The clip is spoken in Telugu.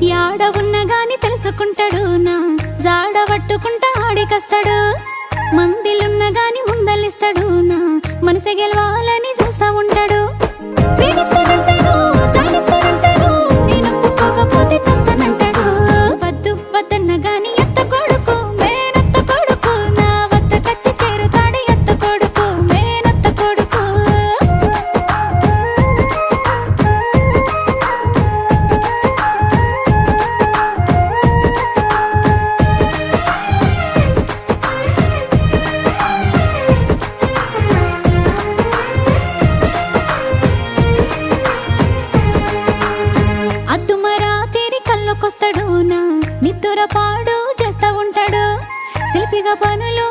యాడ ఉన్న గాని తెలుసుకుంటాడు నా జాడ పట్టుకుంటా ఆడికస్తాడు మందిలున్న గాని ముందలిస్తాడు నా మనసే గెలవాలని చూస్తా ఉంటాడు ప్రేమిస్తానంటాడు జాలిస్తానంటాడు నేను ఒప్పుకోకపోతే చేస్తానంటాడు వద్దు వద్దన్న గాని ఎత్త కొడుకు మేనత్త కొడుకు నా వద్ద కచ్చి చేరుతాడు ఎత్త కొడుకు మేనత్త కొడుకు నిద్దుర పాడు చేస్తా ఉంటాడు శిల్పిగా పనులు